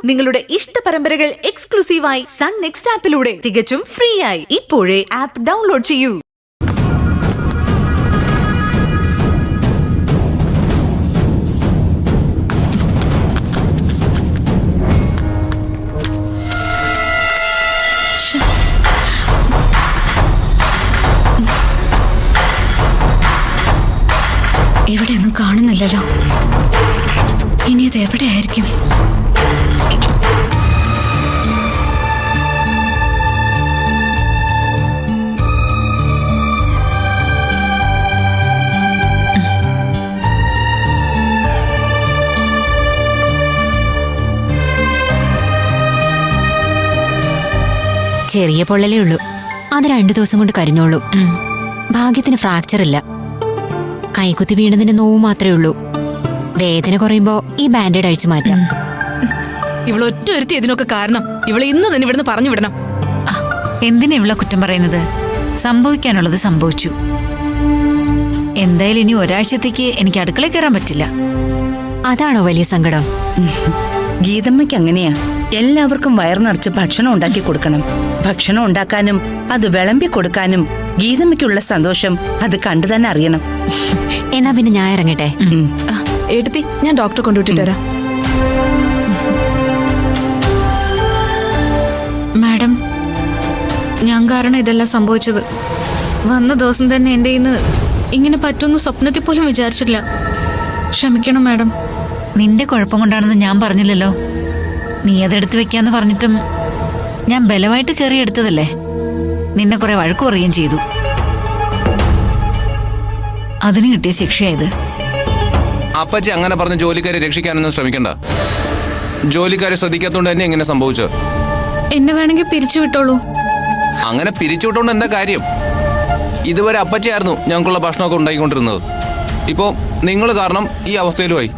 നിങ്ങളുടെ ഇഷ്ട പരമ്പരകൾ എക്സ്ക്ലൂസീവായി സൺ നെക്സ്റ്റ് ആപ്പിലൂടെ തികച്ചും ഫ്രീ ആയി ഇപ്പോഴേ ആപ്പ് ഡൗൺലോഡ് ചെയ്യൂ. എവിടെയൊന്നും കാണുന്നില്ലല്ലോ. ഇനി ഇത് എവിടെയായിരിക്കും? ചെറിയ പൊള്ളലേ ഉള്ളൂ. അത് 2 ദിവസം കൊണ്ട് കരിഞ്ഞോളൂ. ഭാഗ്യത്തിന് ഫ്രാക്ചർ ഇല്ല. കൈകുത്തി വീണതിന്റെ നോവ് മാത്രമേ ഉള്ളൂ. വേദന കുറയുമ്പോ ഈ ബാൻഡേഡ് അഴിച്ചു മാറ്റാം. ഇവളൊറ്റ ഒരുത്തി ഇതിനൊക്കെ കാരണം. ഇവളെ ഇന്ന് തന്നെ ഇവിടുന്ന് പറഞ്ഞു വിടണം. എന്തിനാ ഇവളെ കുറ്റം പറയുന്നത്? സംഭവിക്കാനുള്ളത് സംഭവിച്ചു. എന്തായാലും ഇനി ഒരാഴ്ചത്തേക്ക് എനിക്ക് അടുക്കളയിൽ കയറാൻ പറ്റില്ല. അതാണോ വലിയ സങ്കടം? ഗീതമ്മയ്ക്ക് അങ്ങനെയാ. എല്ലാവർക്കും വയർ നിറച്ച് ഭക്ഷണം ഉണ്ടാക്കി കൊടുക്കണം. ഭക്ഷണം ഉണ്ടാക്കാനും അത് വിളമ്പി കൊടുക്കാനും ഗീതമ്മയ്ക്കുള്ള സന്തോഷം അത് കണ്ടു തന്നെ അറിയണം. എന്നാ പിന്നെ ഞാൻ ഇറങ്ങട്ടെ. ഏട്ടത്തി, ഞാൻ ഡോക്ടറെ കൊണ്ടുവിട്ടിട്ട് വരാം. മാഡം, ഞാൻ കാരണം ഇതെല്ലാം സംഭവിച്ചത്. വന്ന ദിവസം തന്നെ എൻ്റെ ഇന്ന് ഇങ്ങനെ പറ്റുമെന്ന് സ്വപ്നത്തിൽ പോലും വിചാരിച്ചില്ല. ക്ഷമിക്കണം മാഡം. നിന്റെ കുഴപ്പം കൊണ്ടാണെന്ന് ഞാൻ പറഞ്ഞില്ലല്ലോ. നീ അതെടുത്ത് വെക്കാന്ന് പറഞ്ഞിട്ടും ഞാൻ ബലമായിട്ട് കയറിയെടുത്തതല്ലേ. നിന്നെ കുറെ വഴക്കു പറയുകയും ചെയ്തു. അതിന് കിട്ടിയ ശിക്ഷയായത്. അപ്പച്ചി അങ്ങനെ പറഞ്ഞ് ജോലിക്കാരെ രക്ഷിക്കാനൊന്നും ശ്രമിക്കണ്ട. ജോലിക്കാരെ ശ്രദ്ധിക്കാത്തോണ്ട് തന്നെ എങ്ങനെ സംഭവിച്ചത്? എന്നെ വേണമെങ്കിൽ പിരിച്ചു വിട്ടോളൂ. അങ്ങനെ പിരിച്ചുവിട്ടോണ്ട് എന്താ കാര്യം? ഇതുവരെ അപ്പച്ചിയായിരുന്നു ഞങ്ങൾക്കുള്ള ഭക്ഷണമൊക്കെ ഉണ്ടാക്കിക്കൊണ്ടിരുന്നത്. ഇപ്പോ നിങ്ങൾ കാരണം ഈ അവസ്ഥയിലുമായി.